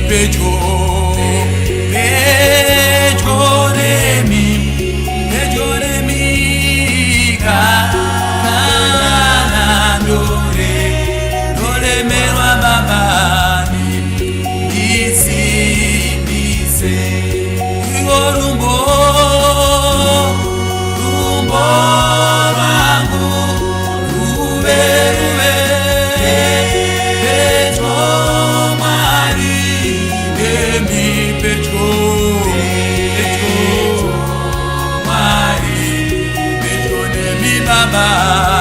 pecho nemi kana dole merwa babani isimise rumbo rangu ruwe pecho mari nemi pecho Baba,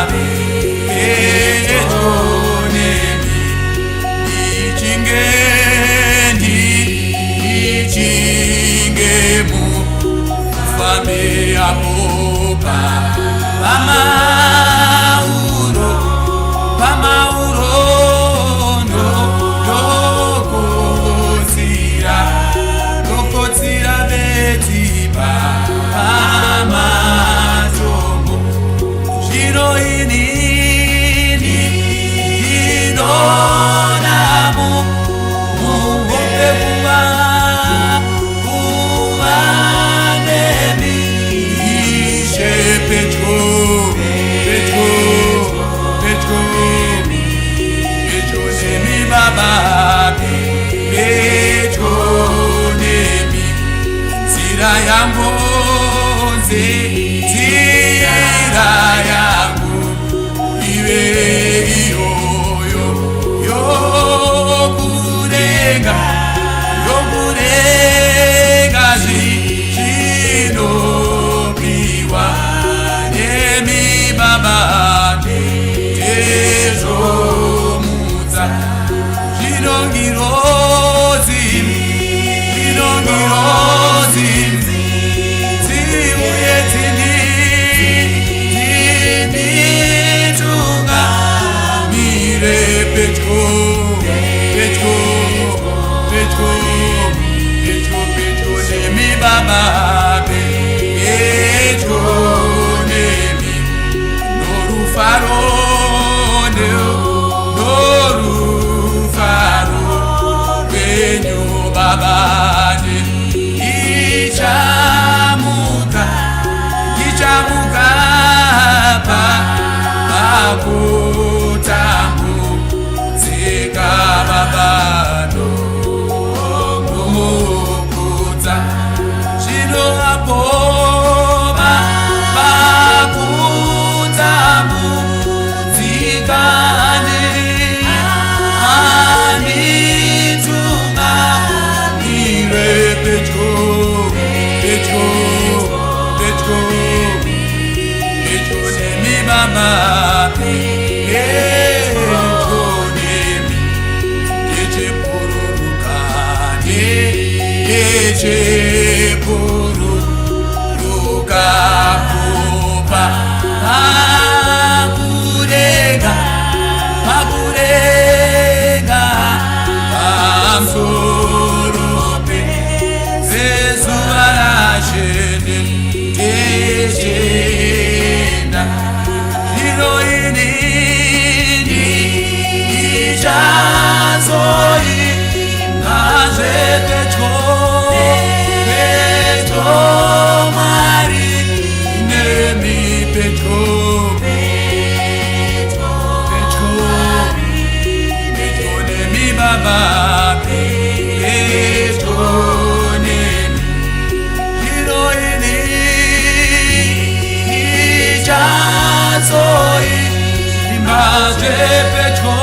pecho nemi, ichingemu, fame apopa, pamauro, no, dokotira betiba, pamazomo. Baba, pecho nemi, zira yangu, iwe yo kurenga zino piwa nemi baba tezo muza Girozi, pecho nemi baba, pecho nemi, noru faro, benyo baba, ichamuka pakutambu zika babano mukuza chino apoba pakutambu zika anitunga nire pecho nemi baba pecho nemi pururuka popa pakurega amsorope zezuara shende tejenda Hiroini ichazoi naze pecho mari nemi pecho nemi baba pecho nemi Hiroini ichazoi naze pecho